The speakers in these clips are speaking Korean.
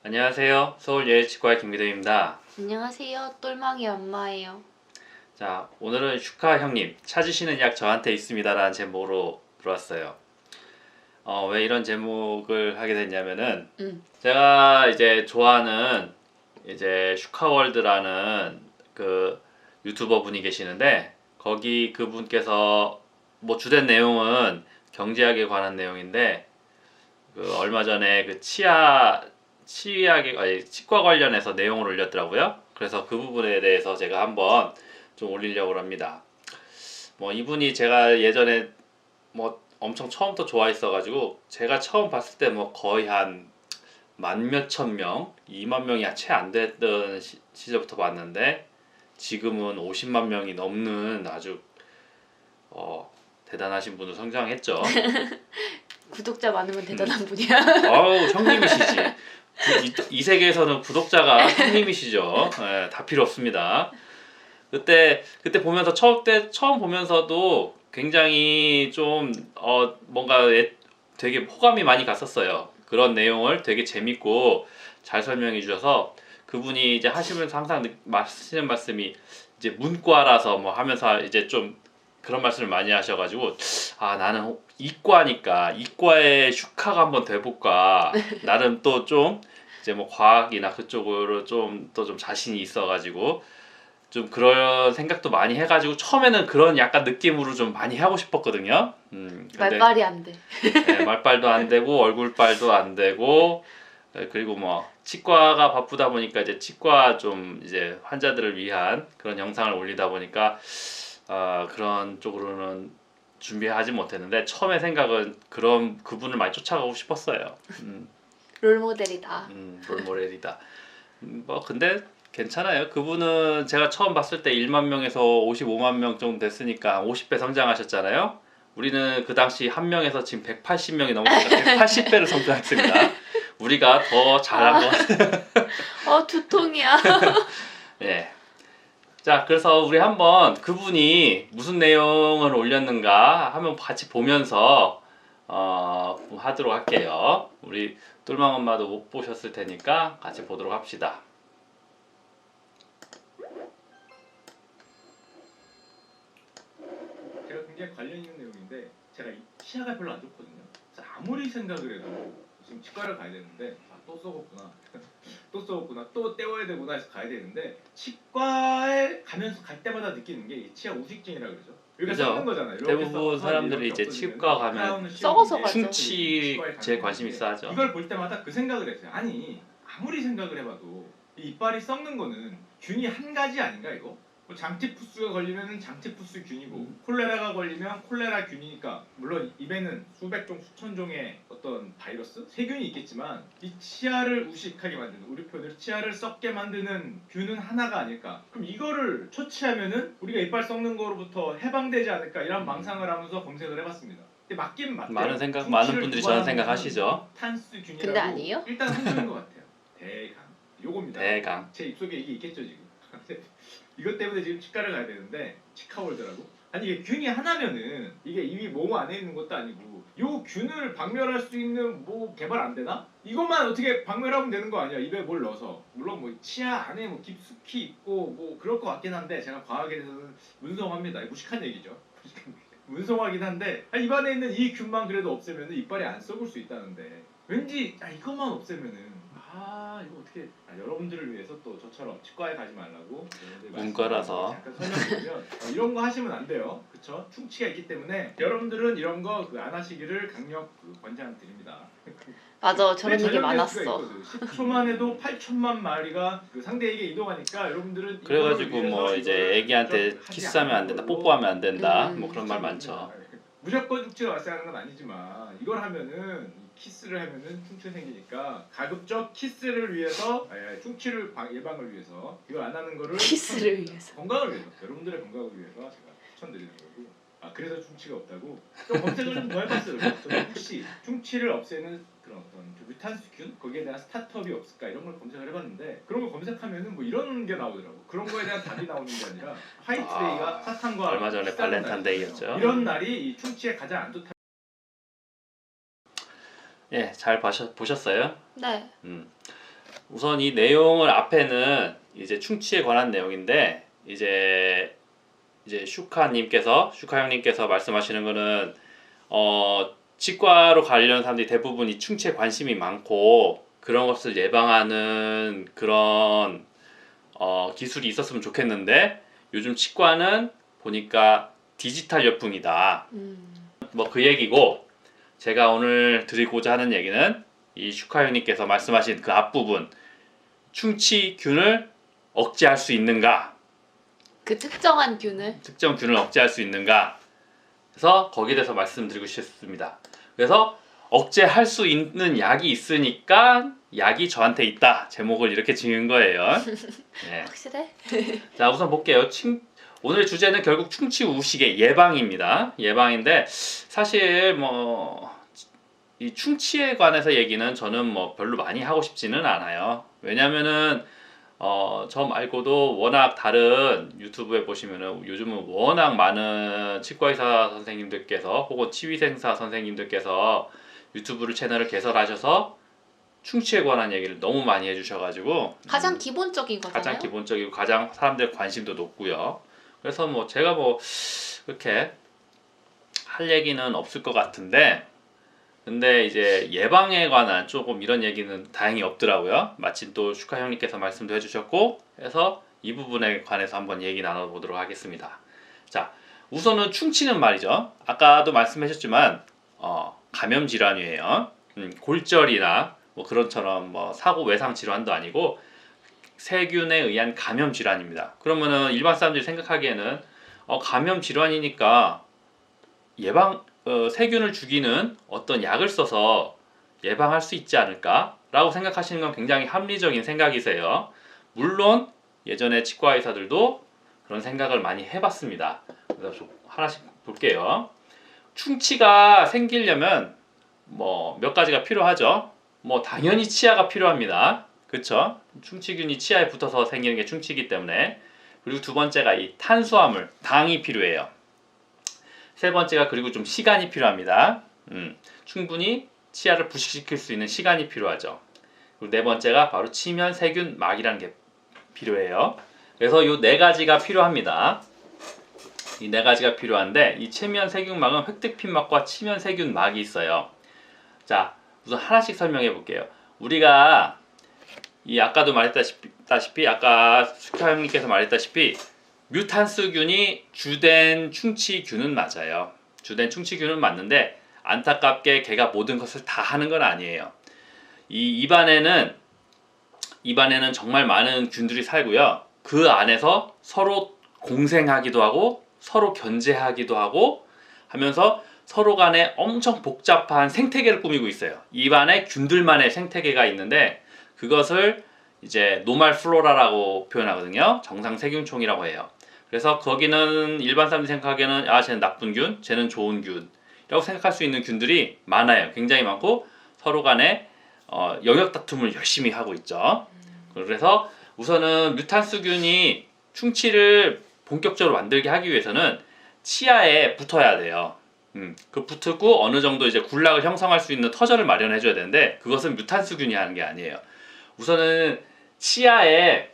안녕하세요. 서울예의치과의 김기동입니다. 안녕하세요. 똘망이 엄마예요. 자, 오늘은 슈카 형님 찾으시는 약 저한테 있습니다라는 제목으로 들어왔어요. 왜 이런 제목을 하게 됐냐면은 제가 이제 좋아하는 이제 슈카월드라는 그 유튜버 분이 계시는데 거기 그분께서 뭐 주된 내용은 경제학에 관한 내용인데 그 얼마 전에 그 치의학에 아니 치과 관련해서 내용을 올렸더라고요. 그래서 그 부분에 대해서 제가 한번 좀 올리려고 합니다. 뭐 이분이 제가 예전에 뭐 엄청 처음부터 좋아했어가지고 제가 처음 봤을 때 뭐 거의 한 만 몇천 명, 2만 명이 채 안 됐던 시절부터 봤는데 지금은 50만 명이 넘는 아주 대단하신 분으로 성장했죠. 구독자 많으면 대단한 분이야. 아우 형님이시지. 이 세계에서는 구독자가 형님이시죠. 예, 다 필요 없습니다. 그때 보면서 처음 보면서도 굉장히 좀 뭔가 되게 호감이 많이 갔었어요. 그런 내용을 되게 재밌고 잘 설명해 주셔서 그분이 이제 하시면서 항상 하시는 말씀이 이제 문과라서 뭐 하면서 이제 좀 그런 말씀을 많이 하셔가지고 나는 이과니까 이과의 슈카가 한번 돼볼까. 나름 또 좀 이제 뭐 과학이나 그쪽으로 좀 또 좀 자신이 있어가지고 좀 그런 생각도 많이 해가지고 처음에는 그런 약간 느낌으로 좀 많이 하고 싶었거든요. 근데 말빨이 안 돼. 네, 말빨도 안 되고 얼굴빨도 안 되고 그리고 뭐 치과가 바쁘다 보니까 이제 치과 좀 이제 환자들을 위한 그런 영상을 올리다 보니까 그런 쪽으로는 준비하지 못했는데 처음에 생각은 그런 그분을 많이 쫓아가고 싶었어요. 롤모델이다. 롤모델이다. 뭐 근데 괜찮아요. 그분은 제가 처음 봤을 때 1만 명에서 55만 명 정도 됐으니까 50배 성장하셨잖아요. 우리는 그 당시 한 명에서 지금 180명이 넘었으니까 180배를 성장했습니다. 우리가 더 잘한 것 같아요. 두통이야. 예. 자, 그래서 우리 한번 그분이 무슨 내용을 올렸는가 한번 같이 보면서 하도록 할게요. 우리 똘망 엄마도 못 보셨을 테니까 같이 보도록 합시다. 제가 굉장히 관련 있는 내용인데 제가 치아가 별로 안 좋거든요. 그래서 아무리 생각을 해도 지금 치과를 가야 되는데 또 썩었구나. 또 썩었구나. 또 떼워야 되구나 해서 가야 되는데 치과에 가면서 갈 때마다 느끼는 게 치아 우식증이라 그러죠. 여기가 그죠? 썩는 거잖아요. 이렇게 대부분 사람들이 이제 치과 가면 썩어서 가죠. 충치에 제일 관심 있어 하죠. 이걸 볼 때마다 그 생각을 했어요. 아니 아무리 생각을 해봐도 이 이빨이 썩는 거는 균이 한 가지 아닌가 이거? 뭐 장티푸스가 걸리면 장티푸스 균이고 콜레라가 걸리면 콜레라 균이니까 물론 입에는 수백 종 수천 종의 어떤 바이러스 세균이 있겠지만 이 치아를 우식하게 만드는 우리 표현으로 치아를 썩게 만드는 균은 하나가 아닐까. 그럼 이거를 처치하면은 우리가 이빨 썩는 거로부터 해방되지 않을까 이런 망상을 하면서 검색을 해봤습니다. 근데 맞긴 맞대요. 많은 분들이 저런 생각하시죠. 탄스 균이라고. 근데 아니에요? 일단 한줄인 것 같아요. 대강 요겁니다. 대강. 제 입속에 이게 있겠죠 지금. 이것 때문에 지금 치과를 가야 되는데 치카월드라고? 아니 이게 균이 하나면은 이게 입이 몸 안에 있는 것도 아니고 요 균을 박멸할 수 있는 뭐 개발 안 되나? 이것만 어떻게 박멸하면 되는 거 아니야? 입에 뭘 넣어서. 물론 뭐 치아 안에 뭐 깊숙이 있고 뭐 그럴 것 같긴 한데 제가 과학에 대해서는 문성합니다. 무식한 얘기죠. 문성하긴 한데 입안에 있는 이 균만 그래도 없애면 이빨이 안 썩을 수 있다는데 왠지 이것만 없애면은 이거 어떻게 여러분들을 위해서 또 저처럼 치과에 가지 말라고 문과라서 잠깐 설명드리면 이런 거 하시면 안 돼요. 그쵸? 충치가 있기 때문에 여러분들은 이런 거 안 하시기를 강력 권장드립니다. 맞아. 저런 얘기 많았어. 10초만 해도 8천만 마리가 그 상대에게 이동하니까 여러분들은 그래가지고 뭐 이제 애기한테 키스하면 안 된다, 뽀뽀하면 안 된다, 뭐 그런 말 많죠. 무조건 충치가 발생하는 건 아니지만 이걸 하면은 키스를 하면은 충치 생기니까 가급적 키스를 위해서 충치를 예방을 위해서 이걸 안 하는 거를 키스를 위해서. 건강을 위해서 여러분들의 건강을 위해서 제가 추천드리는 거고 그래서 충치가 없다고 좀 검색을 좀 더 해봤어요. 저는 혹시 충치를 없애는 그런 어떤 뮤탄스균 거기에 대한 스타트업이 없을까 이런 걸 검색을 해봤는데 그런 걸 검색하면은 뭐 이런 게 나오더라고. 그런 거에 대한 답이 나오는 게 아니라 화이트데이가 사탕과 얼마 전에 발렌타인데이였죠. 이런 날이 이 충치에 가장 안 좋다. 예, 잘 보셨어요? 네. 우선 이 내용을 앞에는 이제 충치에 관한 내용인데 이제 슈카 형님께서 말씀하시는 거는 치과로 가려는 사람들이 대부분 이 충치에 관심이 많고 그런 것을 예방하는 그런 기술이 있었으면 좋겠는데 요즘 치과는 보니까 디지털 열풍이다. 뭐 그 얘기고 제가 오늘 드리고자 하는 얘기는 이 슈카 형님께서 말씀하신 그 앞부분 충치균을 억제할 수 있는가? 그 특정한 균을 특정 균을 억제할 수 있는가? 그래서 거기에 대해서 말씀드리고 싶습니다. 그래서 억제할 수 있는 약이 있으니까 약이 저한테 있다. 제목을 이렇게 지은 거예요. 네. 확실해? 자, 우선 볼게요. 오늘 주제는 결국 충치 우식의 예방입니다. 예방인데 사실 뭐 이 충치에 관해서 얘기는 저는 뭐 별로 많이 하고 싶지는 않아요. 왜냐면은 저 말고도 워낙 다른 유튜브에 보시면은 요즘은 워낙 많은 치과의사 선생님들께서 혹은 치위생사 선생님들께서 유튜브를 채널을 개설하셔서 충치에 관한 얘기를 너무 많이 해주셔가지고 가장 기본적인 거잖아요. 가장 기본적이고 가장 사람들 관심도 높고요. 그래서 뭐 제가 뭐 그렇게 할 얘기는 없을 것 같은데 근데 이제 예방에 관한 조금 이런 얘기는 다행히 없더라고요. 마침 또 슈카 형님께서 말씀도 해주셨고 해서 이 부분에 관해서 한번 얘기 나눠보도록 하겠습니다. 자, 우선은 충치는 말이죠. 아까도 말씀하셨지만 감염 질환이에요. 골절이나 뭐 그런처럼 뭐 사고 외상 질환도 아니고 세균에 의한 감염 질환입니다. 그러면은 일반 사람들이 생각하기에는 감염 질환이니까 세균을 죽이는 어떤 약을 써서 예방할 수 있지 않을까라고 생각하시는 건 굉장히 합리적인 생각이세요. 물론 예전에 치과 의사들도 그런 생각을 많이 해봤습니다. 그래서 하나씩 볼게요. 충치가 생기려면 뭐 몇 가지가 필요하죠. 뭐 당연히 치아가 필요합니다. 그쵸? 충치균이 치아에 붙어서 생기는 게 충치이기 때문에. 그리고 두 번째가 이 탄수화물, 당이 필요해요. 세 번째가 그리고 좀 시간이 필요합니다. 충분히 치아를 부식시킬 수 있는 시간이 필요하죠. 그리고 네 번째가 바로 치면 세균 막이라는 게 필요해요. 그래서 이 네 가지가 필요합니다. 이 네 가지가 필요한데 이 치면 세균 막은 획득핀막과 치면 세균 막이 있어요. 자, 우선 하나씩 설명해 볼게요. 우리가 아까도 말했다시피 아까 슈카 형님께서 말했다시피 뮤탄스균이 주된 충치균은 맞아요. 주된 충치균은 맞는데 안타깝게 걔가 모든 것을 다 하는 건 아니에요. 이 입안에는 정말 많은 균들이 살고요. 그 안에서 서로 공생하기도 하고 서로 견제하기도 하고 하면서 서로 간에 엄청 복잡한 생태계를 꾸미고 있어요. 입안에 균들만의 생태계가 있는데 그것을 이제 노말 플로라라고 표현하거든요. 정상 세균총이라고 해요. 그래서 거기는 일반 사람들이 생각하기에는 쟤는 나쁜 균, 쟤는 좋은 균이라고 생각할 수 있는 균들이 많아요. 굉장히 많고 서로 간에 영역 다툼을 열심히 하고 있죠. 그래서 우선은 뮤탄스균이 충치를 본격적으로 만들게 하기 위해서는 치아에 붙어야 돼요. 그 붙고 어느 정도 이제 군락을 형성할 수 있는 터전을 마련해 줘야 되는데 그것은 뮤탄스균이 하는 게 아니에요. 우선은 치아에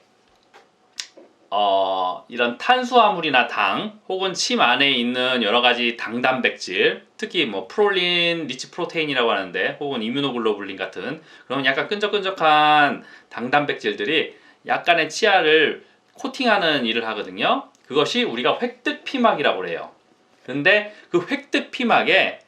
이런 탄수화물이나 당 혹은 침 안에 있는 여러 가지 당단백질, 특히 뭐 프롤린, 리치 프로테인이라고 하는데 혹은 이뮤노글로불린 같은 그런 약간 끈적끈적한 당단백질들이 약간의 치아를 코팅하는 일을 하거든요. 그것이 우리가 획득피막이라고 해요. 근데 그 획득피막에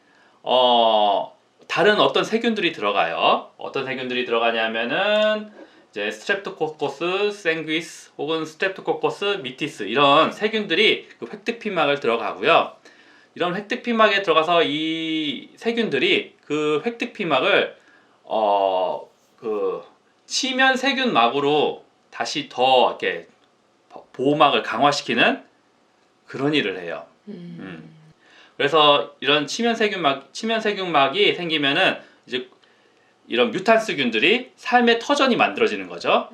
다른 어떤 세균들이 들어가요. 어떤 세균들이 들어가냐면은 이제 스트랩토코커스 생귀스 혹은 스트랩토코커스 미티스 이런 세균들이 그 획득피막을 들어가고요. 이런 획득피막에 들어가서 이 세균들이 그 획득피막을 그 치면 세균막으로 다시 더 이렇게 보호막을 강화시키는 그런 일을 해요. 그래서 이런 치면 세균막이 생기면은 이제 이런 뮤탄스균들이 삶의 터전이 만들어지는 거죠.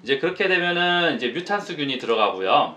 이제 그렇게 되면은 이제 뮤탄스균이 들어가고요.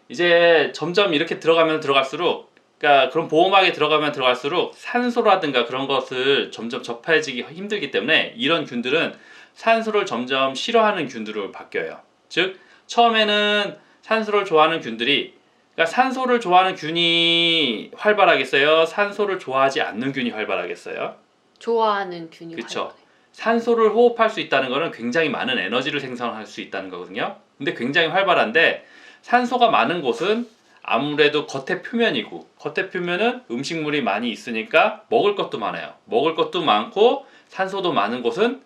이제 점점 이렇게 들어가면 들어갈수록, 그러니까 그런 보호막에 들어가면 들어갈수록 산소라든가 그런 것을 점점 접해지기 힘들기 때문에 이런 균들은 산소를 점점 싫어하는 균들로 바뀌어요. 즉 처음에는 산소를 좋아하는 균들이, 그러니까 산소를 좋아하는 균이 활발하겠어요? 산소를 좋아하지 않는 균이 활발하겠어요? 좋아하는 균이 그쵸. 활발해. 산소를 호흡할 수 있다는 것은 굉장히 많은 에너지를 생성할 수 있다는 거거든요. 근데 굉장히 활발한데 산소가 많은 곳은 아무래도 겉의 표면이고, 겉의 표면은 음식물이 많이 있으니까 먹을 것도 많아요. 먹을 것도 많고 산소도 많은 곳은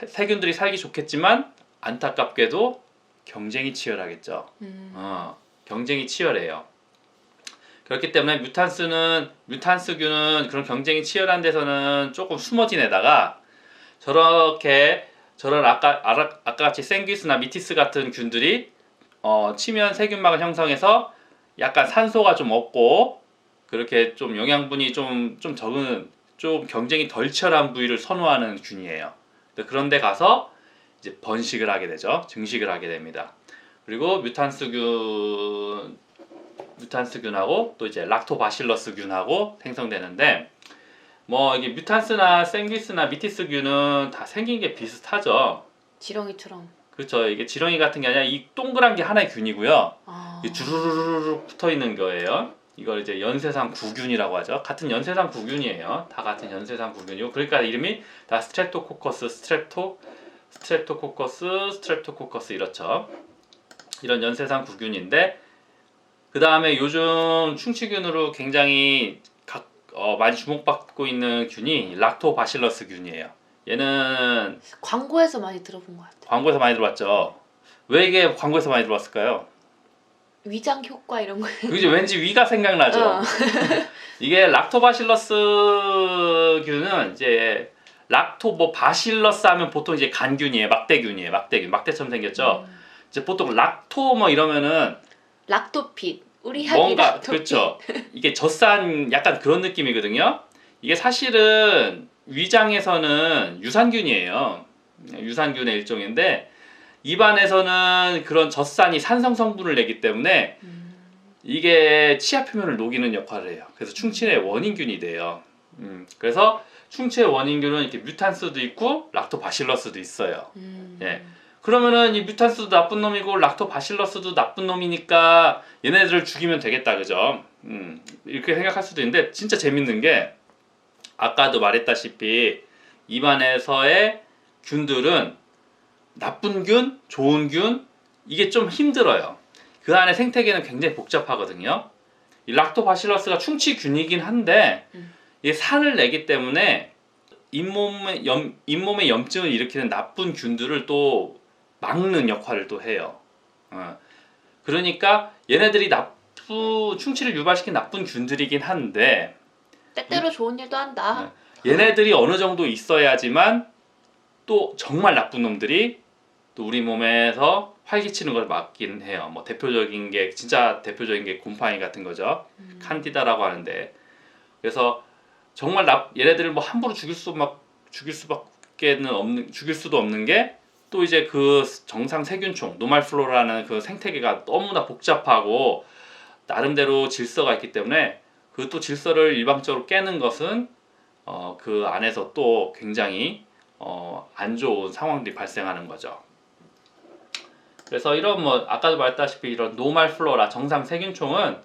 세균들이 살기 좋겠지만 안타깝게도 경쟁이 치열하겠죠. 경쟁이 치열해요. 그렇기 때문에 뮤탄스균은 그런 경쟁이 치열한 데서는 조금 숨어 지내다가 저런 아까 같이 생기스나 미티스 같은 균들이 치면 세균막을 형성해서 약간 산소가 좀 없고 그렇게 좀 영양분이 좀 적은, 좀 경쟁이 덜 치열한 부위를 선호하는 균이에요. 그런데 가서 이제 번식을 하게 되죠. 증식을 하게 됩니다. 그리고 뮤탄스균하고 또 이제 락토바실러스균하고 생성되는데, 뭐 이게 뮤탄스나 생기스나 미티스균은 다 생긴 게 비슷하죠. 지렁이처럼. 그렇죠. 이게 지렁이 같은 게 아니라 이 동그란 게 하나의 균이고요. 아. 이게 주르르르 붙어 있는 거예요. 이걸 이제 연쇄상 구균이라고 하죠. 같은 연쇄상 구균이에요. 다 같은 연쇄상 구균이고, 그러니까 이름이 다 스트랩토코커스, 스트랩토코커스 이렇죠. 이런 연쇄상 구균인데, 그 다음에 요즘 충치균으로 굉장히 많이 주목받고 있는 균이 락토바실러스 균이에요. 얘는 광고에서 많이 들어본 것 같아. 광고에서 많이 들어봤죠. 왜 이게 광고에서 많이 들어봤을까요? 위장 효과 이런 거. 그죠? 왠지 위가 생각나죠. 이게 락토바실러스 균은 이제 바실러스 하면 보통 이제 간균이에요. 막대균이에요. 막대처럼 생겼죠. 이제 보통 락토 뭐 이러면은 락토핏. 우리 학이 뭔가 락토핏. 그렇죠. 이게 젖산 약간 그런 느낌이거든요. 이게 사실은 위장에서는 유산균이에요. 유산균의 일종인데 입안에서는 그런 젖산이 산성 성분을 내기 때문에 이게 치아 표면을 녹이는 역할을 해요. 그래서 충치의 원인균이 돼요. 그래서 충치의 원인균은 이렇게 뮤탄스도 있고 락토바실러스도 있어요. 예. 그러면은 이 뮤탄스도 나쁜 놈이고 락토바실러스도 나쁜 놈이니까 얘네들을 죽이면 되겠다, 그죠? 이렇게 생각할 수도 있는데 진짜 재밌는 게 아까도 말했다시피 입안에서의 균들은 나쁜 균, 좋은 균 이게 좀 힘들어요. 그 안에 생태계는 굉장히 복잡하거든요. 이 락토바실러스가 충치균이긴 한데 이게 산을 내기 때문에 잇몸에 염증을 일으키는 나쁜 균들을 또 막는 역할을 또 해요. 그러니까 얘네들이 충치를 유발시킨 나쁜 균들이긴 한데 때때로 좋은 일도 한다. 얘네들이 어느 정도 있어야지만 또 정말 나쁜 놈들이 또 우리 몸에서 활기치는 걸 막긴 해요. 뭐 진짜 대표적인 게 곰팡이 같은 거죠. 칸디다라고 하는데, 그래서 정말 얘네들을 뭐 함부로 죽일 수도 없는 게 또 이제 그 정상 세균총 노말플로라는 그 생태계가 너무나 복잡하고 나름대로 질서가 있기 때문에 그 또 질서를 일방적으로 깨는 것은 그 안에서 또 굉장히 안 좋은 상황들이 발생하는 거죠. 그래서 이런 뭐 아까도 말했다시피 이런 노말플로라 정상 세균총은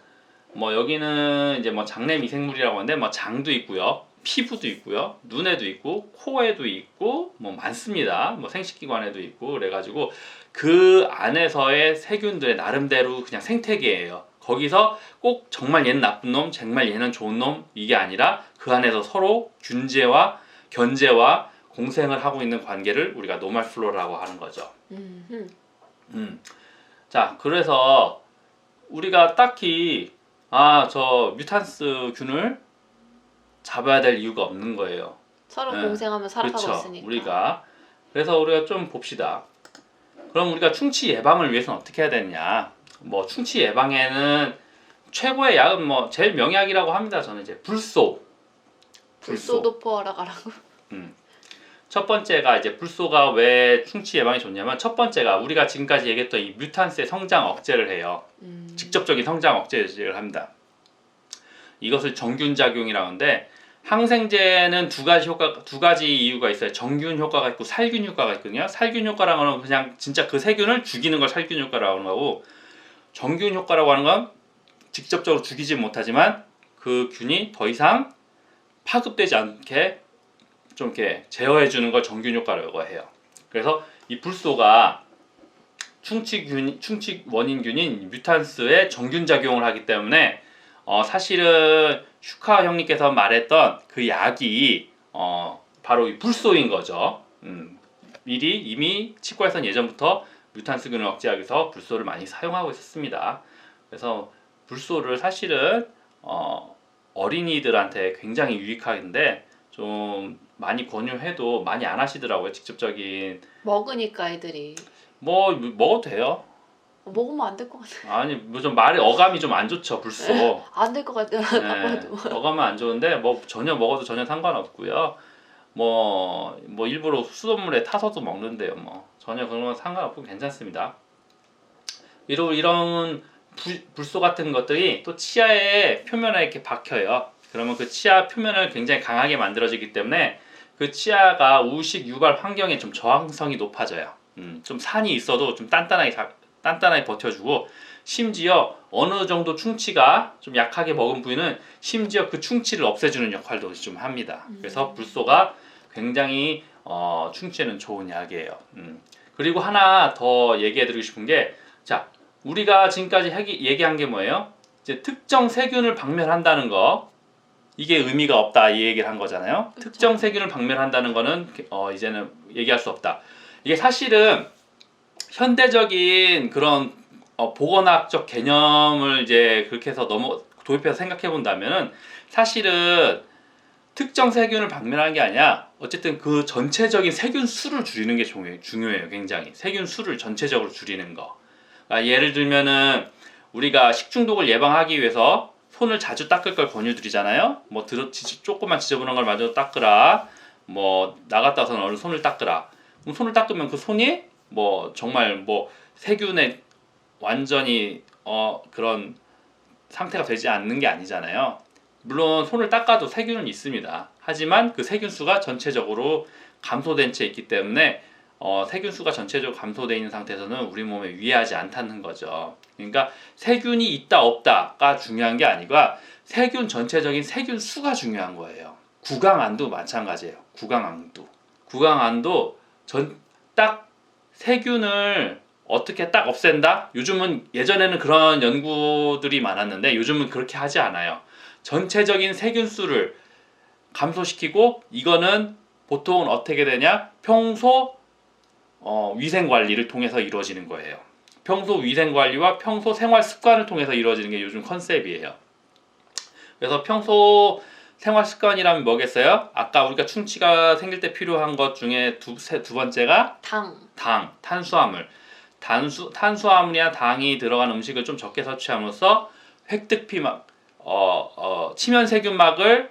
뭐 여기는 이제 뭐 장내 미생물이라고 하는데 뭐 장도 있고요, 피부도 있고요, 눈에도 있고, 코에도 있고, 뭐 많습니다. 뭐 생식기관에도 있고, 그래가지고 그 안에서의 세균들의 나름대로 그냥 생태계예요. 거기서 꼭 정말 얘는 나쁜 놈, 정말 얘는 좋은 놈 이게 아니라 그 안에서 서로 균제와 견제와 공생을 하고 있는 관계를 우리가 노말플로라고 하는 거죠. 자, 그래서 우리가 딱히 저 뮤탄스 균을 잡아야 될 이유가 없는 거예요. 서로 공생하며 살아가고 그렇죠. 있으니까. 그래서 우리가 좀 봅시다. 그럼 우리가 충치 예방을 위해서는 어떻게 해야 되냐? 뭐 충치 예방에는 최고의 약은 뭐 제일 명약이라고 합니다. 저는 이제 불소. 불소도포하러 가라고. 첫 번째가 이제 불소가 왜 충치 예방에 좋냐면 첫 번째가 우리가 지금까지 얘기했던 이 뮤탄스의 성장 억제를 해요. 직접적인 성장 억제를 합니다. 이것을 정균 작용이라고 하는데 항생제는 두 가지 이유가 있어요. 정균 효과가 있고 살균 효과가 있거든요. 살균 효과라는 건 그냥 진짜 그 세균을 죽이는 걸 살균 효과라고 하는 거고, 정균 효과라고 하는 건 직접적으로 죽이지 못하지만 그 균이 더 이상 파급되지 않게 좀 이렇게 제어해 주는 걸 정균 효과라고 해요. 그래서 이 불소가 충치 원인균인 뮤탄스의 정균 작용을 하기 때문에 사실은 슈카 형님께서 말했던 그 약이 바로 이 불소인 거죠. 이미 치과에서는 예전부터 뮤탄스균을 억제하기 위해서 불소를 많이 사용하고 있었습니다. 그래서 불소를 사실은 어린이들한테 굉장히 유익한데 좀 많이 권유해도 많이 안 하시더라고요. 직접적인 먹으니까 애들이 뭐 먹어도 돼요. 먹으면 안 될 것 같아. 아니 뭐 좀 말이 어감이 좀 안 좋죠. 불소. 안 될 것 같아. 네, 어감은 안 좋은데 뭐 전혀 먹어도 전혀 상관없고요. 뭐 일부러 수돗물에 타서도 먹는데요. 뭐 전혀 그런 건 상관없고 괜찮습니다. 이런 불소 같은 것들이 또 치아의 표면에 이렇게 박혀요. 그러면 그 치아 표면을 굉장히 강하게 만들어지기 때문에 그 치아가 우식 유발 환경에 좀 저항성이 높아져요. 좀 산이 있어도 좀 단단하게 버텨주고, 심지어 어느 정도 충치가 좀 약하게 먹은 부위는 심지어 그 충치를 없애주는 역할도 좀 합니다. 그래서 불소가 굉장히 충치에는 좋은 약이에요. 그리고 하나 더 얘기해드리고 싶은 게, 자, 우리가 지금까지 얘기한 게 뭐예요? 이제 특정 세균을 박멸한다는 거, 이게 의미가 없다 이 얘기를 한 거잖아요. 그쵸. 특정 세균을 박멸한다는 거는 이제는 얘기할 수 없다. 이게 사실은 현대적인 그런 보건학적 개념을 이제 그렇게 해서 도입해서 생각해 본다면은 사실은 특정 세균을 박멸하는 게 아니라 어쨌든 그 전체적인 세균 수를 줄이는 게 중요해요. 굉장히 세균 수를 전체적으로 줄이는 거. 그러니까 예를 들면은 우리가 식중독을 예방하기 위해서 손을 자주 닦을 걸 권유드리잖아요. 뭐 조금만 지저분한 걸 마저 닦으라. 뭐 나갔다 와서는 얼른 손을 닦으라. 그럼 손을 닦으면 그 손이 뭐 정말 뭐 세균에 완전히 그런 상태가 되지 않는 게 아니잖아요. 물론 손을 닦아도 세균은 있습니다. 하지만 그 세균 수가 전체적으로 감소된 채 있기 때문에 세균 수가 전체적으로 감소되어 있는 상태에서는 우리 몸에 유해하지 않다는 거죠. 그러니까 세균이 있다 없다가 중요한 게 아니고 세균 전체적인 세균 수가 중요한 거예요. 구강암도 마찬가지예요. 구강암도 딱 세균을 어떻게 딱 없앤다? 예전에는 그런 연구들이 많았는데 요즘은 그렇게 하지 않아요. 전체적인 세균 수를 감소시키고, 이거는 보통은 어떻게 되냐? 평소 위생 관리를 통해서 이루어지는 거예요. 평소 위생 관리와 평소 생활 습관을 통해서 이루어지는 게 요즘 컨셉이에요. 그래서 평소 생활 습관이라면 뭐겠어요? 아까 우리가 충치가 생길 때 필요한 것 중에 두 번째가 탄수화물. 탄수화물이나 당이 들어간 음식을 좀 적게 섭취함으로써 획득피막, 치면세균막을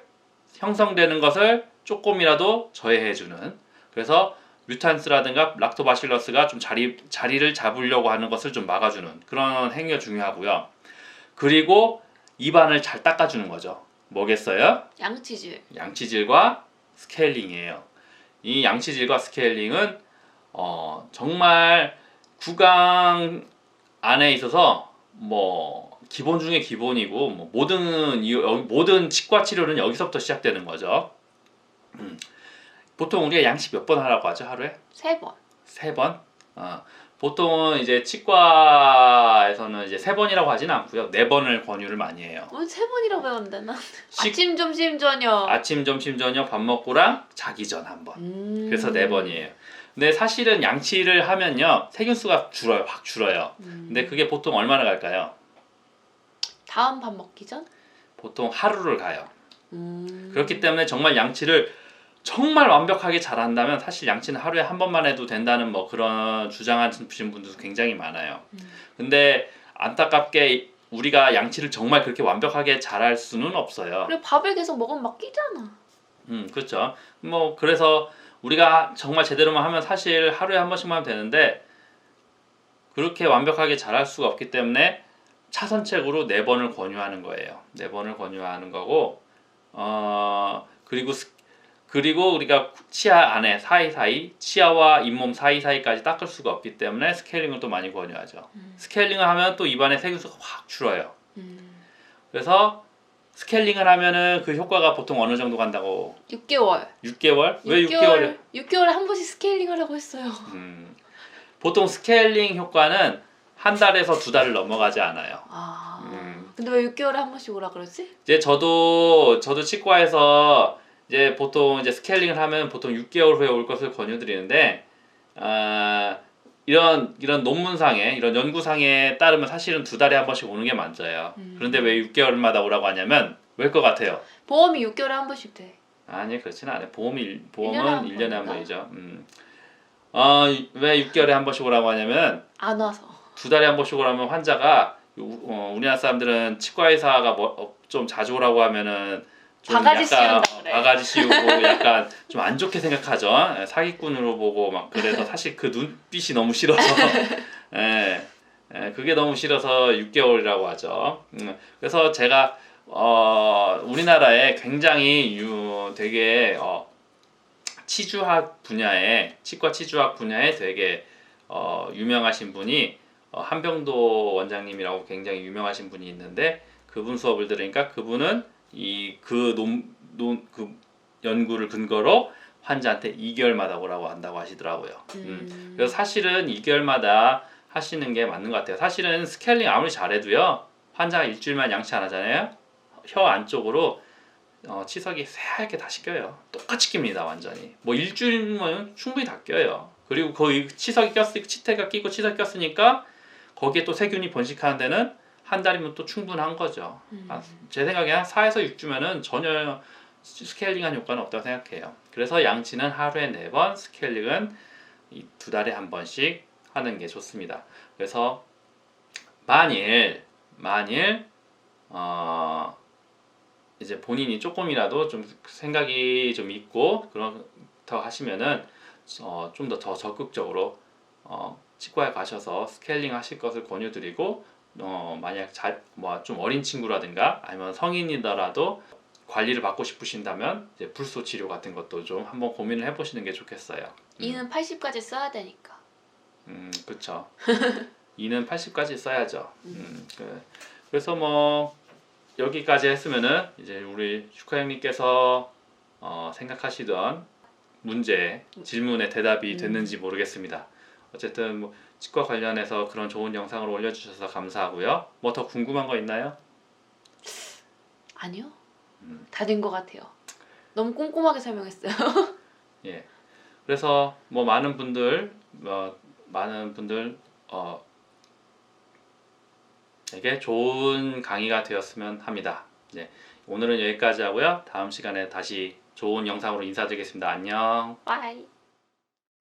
형성되는 것을 조금이라도 저해해주는, 그래서 뮤탄스라든가 락토바실러스가 좀 자리를 잡으려고 하는 것을 좀 막아주는 그런 행위가 중요하고요. 그리고 입안을 잘 닦아주는 거죠. 뭐겠어요? 양치질과 스케일링이에요. 이 양치질과 스케일링은 정말 구강 안에 있어서 뭐 기본 중에 기본이고, 뭐 모든 치과 치료는 여기서부터 시작되는 거죠. 보통 우리가 양치 몇 번 하라고 하죠? 하루에? 3번. 3번? 보통은 이제 치과에서는 이제 3번이라고 하진 않고요. 4번을 권유를 많이 해요. 3번이라고 배웠는데 난 아침, 점심, 저녁. 아침, 점심, 저녁 밥 먹고랑 자기 전 한 번. 그래서 4번이에요. 근데 사실은 양치를 하면요, 세균수가 확 줄어요. 근데 그게 보통 얼마나 갈까요? 다음 밥 먹기 전? 보통 하루를 가요. 그렇기 때문에 정말 양치를 정말 완벽하게 잘한다면 사실 양치는 하루에 한 번만 해도 된다는 뭐 그런 주장하시는 분들도 굉장히 많아요. 근데 안타깝게 우리가 양치를 정말 그렇게 완벽하게 잘할 수는 없어요. 그리고 밥을 계속 먹으면 막 끼잖아. 그렇죠. 뭐 그래서 우리가 정말 제대로만 하면 사실 하루에 한 번씩만 하면 되는데, 그렇게 완벽하게 잘할 수가 없기 때문에 차선책으로 4번을 권유하는 거예요. 4번을 권유하는 거고, 그리고 우리가 치아 안에 사이사이, 치아와 잇몸 사이사이까지 닦을 수가 없기 때문에 스케일링을 또 많이 권유하죠. 스케일링을 하면 또 입안에 세균수가 확 줄어요. 그래서 스케일링을 하면은 그 효과가 보통 어느 정도 간다고? 6개월. 6개월? 왜 6개월에? 6개월에 한 번씩 스케일링 하라고 했어요. 보통 스케일링 효과는 한 달에서 2달을 넘어가지 않아요. 근데 왜 6개월에 한 번씩 오라 그러지? 이제 저도 치과에서 이제 보통 이제 스케일링을 하면 보통 6개월 후에 올 것을 권유드리는데 이런 논문상에 이런 연구상에 따르면 사실은 2달에 한 번씩 오는 게 맞아요. 그런데 왜 6개월마다 오라고 하냐면 왜일 것 같아요? 보험이 6개월에 한 번씩 돼. 아니 그렇지는 않아요. 보험은 1년에 1년에 한 번이죠. 왜 6개월에 한 번씩 오라고 하냐면 안 와서. 2달에 한 번씩 오라면 환자가 우리나라 사람들은 치과 의사가 좀 자주 오라고 하면은 좀 바가지 약간 씌운다 그래. 바가지 씌우고 약간 좀 안 좋게 생각하죠. 사기꾼으로 보고 막 그래서 사실 그 눈빛이 너무 싫어서 그게 너무 싫어서 6개월이라고 하죠. 그래서 제가 우리나라에 굉장히 되게 치과 치주학 분야에 되게 유명하신 분이 한병도 원장님이라고 굉장히 유명하신 분이 있는데 그분 수업을 들으니까 그분은 그 연구를 근거로 환자한테 2개월마다 오라고 한다고 하시더라고요. 그래서 사실은 2개월마다 하시는 게 맞는 것 같아요. 사실은 스케일링 아무리 잘해도요 환자가 일주일만 양치 안 하잖아요. 혀 안쪽으로 치석이 새하얗게 다시 껴요. 똑같이 낍니다 완전히. 뭐 일주일이면 충분히 다 껴요. 그리고 거기 치석이 치태가 끼고 치석이 꼈으니까 거기에 또 세균이 번식하는 데는 한 달이면 또 충분한 거죠. 제 생각에 한 4에서 6주면은 전혀 스케일링한 효과는 없다고 생각해요. 그래서 양치는 하루에 4번, 스케일링은 2달에 한 번씩 하는 게 좋습니다. 그래서 만일 이제 본인이 조금이라도 좀 생각이 좀 있고 그렇다고 하시면은 좀 더 적극적으로 치과에 가셔서 스케일링 하실 것을 권유드리고 만약 좀 어린 친구라든가 아니면 성인이더라도 관리를 받고 싶으신다면 이제 불소 치료 같은 것도 좀 한번 고민을 해보시는 게 좋겠어요. 이는 80까지 써야 되니까. 그렇죠. 이는 80까지 써야죠. 그래서 뭐 여기까지 했으면은 이제 우리 슈카 형님께서 생각하시던 질문에 대답이 됐는지 모르겠습니다. 어쨌든 뭐 치과 관련해서 그런 좋은 영상을 올려주셔서 감사하고요. 뭐 더 궁금한 거 있나요? 아니요. 다 된 것 같아요. 너무 꼼꼼하게 설명했어요. 예. 그래서 뭐 많은 분들 에게 좋은 강의가 되었으면 합니다. 네. 오늘은 여기까지 하고요. 다음 시간에 다시 좋은 영상으로 인사드리겠습니다. 안녕. 빠이.